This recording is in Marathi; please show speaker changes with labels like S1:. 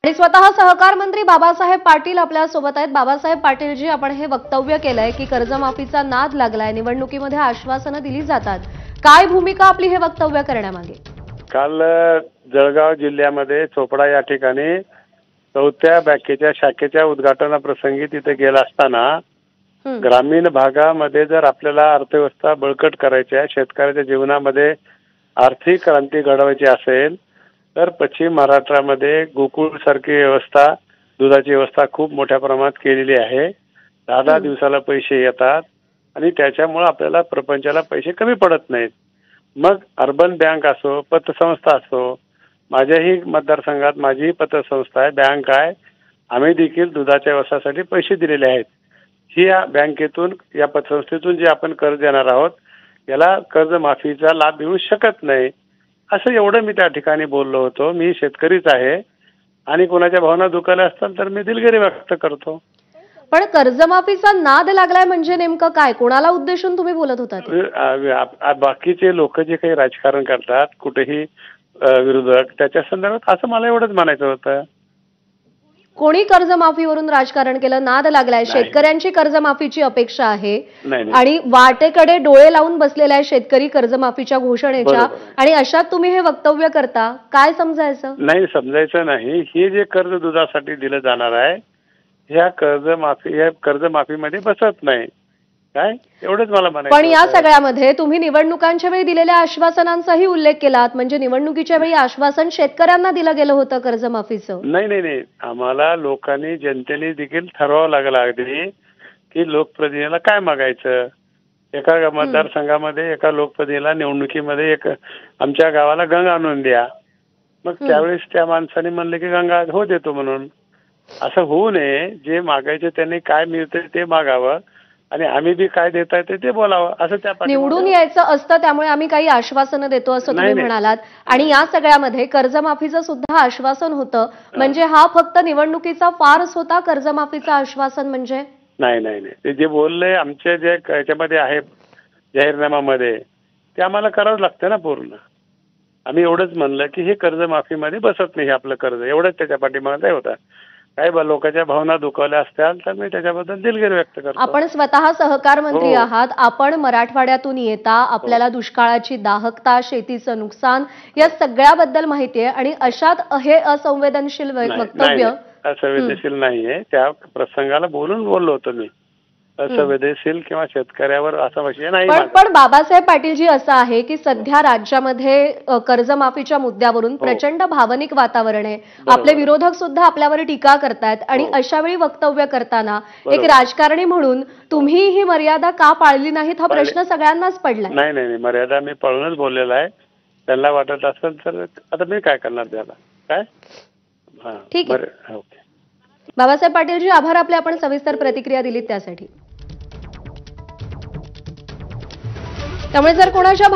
S1: आणि स्वतः सहकार मंत्री बाबासाहेब पाटील आपल्या सोबत आहेत। बाबासाहेब पाटील जी, आपण हे वक्तव्य केलंय की कर्जमाफीचा नाद लागलाय, निवडणुकीमध्ये आश्वासनं दिली जातात, काय भूमिका आपली हे वक्तव्य करण्यामागे?
S2: काल जळगाव जिल्ह्यामध्ये चोपडा या ठिकाणी 4थ्या बँकेच्या शाखेच्या उद्घाटनाप्रसंगी तिथे गेला असताना ग्रामीण भागामध्ये जर आपल्याला अर्थव्यवस्था बळकट करायची आहे, शेतकऱ्याच्या जीवनामध्ये आर्थिक क्रांती घडवायची असेल तर पश्चिम महाराष्ट्रामध्ये गोकुळ सारखी व्यवस्था, दुधाची व्यवस्था खूप मोठ्या प्रमाणात केलेली आहे। 10 दिवसाला पैसे येतात आणि त्याच्यामुळे आपल्याला प्रपंचाला पैसे कमी पडत नाहीत। मग अर्बन बँक असो, पतसंस्था असो, माझ्याही मतदारसंघात माझीही पतसंस्था आहे, बँक आहे, आम्ही देखील दुधाच्या व्यवसायासाठी पैसे दिलेले आहेत। ही या बँकेतून, या पतसंस्थेतून जे आपण कर्ज देणार आहोत याला कर्जमाफीचा लाभ मिळू शकत नाही, असं एवढं मी त्या ठिकाणी बोललो होतो। मी शेतकरीच आहे आणि कोणाच्या भावना दुखावल्या असतील तर मी दिलगिरी व्यक्त करतो।
S1: पण कर्जमाफीचा नाद लागलाय म्हणजे नेमकं काय, कोणाला उद्देशून तुम्ही बोलत होता?
S2: बाकीचे लोक जे काही राजकारण करतात, कुठेही विरोधक, त्याच्या संदर्भात असं मला एवढंच म्हणायचं होतं।
S1: कोणी कर्जमाफीवरून राजकारण केलं? नाद लागलाय, शेतकऱ्यांची कर्जमाफीची अपेक्षा आहे आणि वाटेकडे डोळे लावून बसलेला आहे शेतकरी कर्जमाफीच्या घोषणेच्या, आणि अशात तुम्ही हे वक्तव्य करता, काय समजायचं?
S2: नाही, समजायचं नाही। हे जे कर्ज दुधासाठी दिलं जाणार आहे ह्या कर्जमाफीमध्ये बसत नाही, काय एवढंच मला म्हणायचं।
S1: पण या सगळ्यामध्ये तुम्ही निवडणुकांच्या वेळी दिलेल्या आश्वासनांचाही उल्लेख केलात, म्हणजे निवडणुकीच्या वेळी आश्वासन शेतकऱ्यांना दिलं गेलं होतं कर्जमाफीचं।
S2: नाही, आम्हाला लोकांनी, जनतेने देखील ठरवावं लागलं अगदी की लोकप्रतिनिधीला काय मागायचं। एका मतदारसंघामध्ये एका लोकप्रतिनिधीला निवडणुकीमध्ये एक आमच्या गावाला गंगा आणून द्या, मग त्यावेळेस त्या माणसाने म्हणले की गंगा हो देतो म्हणून। असं होऊ नये, जे मागायचे त्यांनी काय मिळते ते मागावं आणि आम्ही बी काय देता येते ते बोलावं, असं त्या
S1: निवडून यायचं असतं, त्यामुळे आम्ही काही आश्वासनं देतो असं तुम्ही म्हणालात। आणि या सगळ्यामध्ये कर्जमाफीचं सुद्धा आश्वासन होतं, म्हणजे हा फक्त निवडणुकीचा फार्स होता कर्जमाफीचं आश्वासन म्हणजे?
S2: नाही, ते जे बोलले आमच्या जे याच्यामध्ये आहे जाहीरनाम्यामध्ये ते आम्हाला करावं लागतं ना पूर्ण। आम्ही एवढंच म्हणलं की हे कर्जमाफीमध्ये बसत नाही, हे आपलं कर्ज, एवढंच त्याच्या पाठीमागे होता। काही लोकांच्या भावना दुखावल्या असतील तर मी त्याच्याबद्दल दिलगिरी व्यक्त करतो।
S1: आपण स्वतः सहकार मंत्री आहात, आपण मराठवाड्यातून येता, आपल्याला दुष्काळाची दाहकता, शेतीचं नुकसान या सगळ्याबद्दल माहिती आहे, आणि अशात हे असंवेदनशील वक्तव्य?
S2: असंवेदनशील नाहीये, त्या प्रसंगाला बोललो होतो मी। असंवेदनशील किंवा शेतकऱ्यावर असा विषय नाही।
S1: पण बाबासाहेब पाटील जी, असं आहे की सध्या राज्यामध्ये कर्जमाफीच्या मुद्द्यावरून प्रचंड भावनिक वातावरण आहे, आपले विरोधक सुद्धा आपल्यावर टीका करतायत, आणि अशा वेळी वक्तव्य करताना एक राजकारणी म्हणून तुम्ही ही मर्यादा का पाळली नाहीत, हा प्रश्न सगळ्यांनाच पडलाय।
S2: नाही, मर्यादा मी पाळूनच बोललेला आहे। त्यांना वाटत असेल तर आता मी काय करणार त्याला, काय?
S1: ठीक आहे। बाबासाहेब पाटील जी, आभार आपले, आपण सविस्तर प्रतिक्रिया दिलीत त्यासाठी। त्यामुळे जर कोणाच्या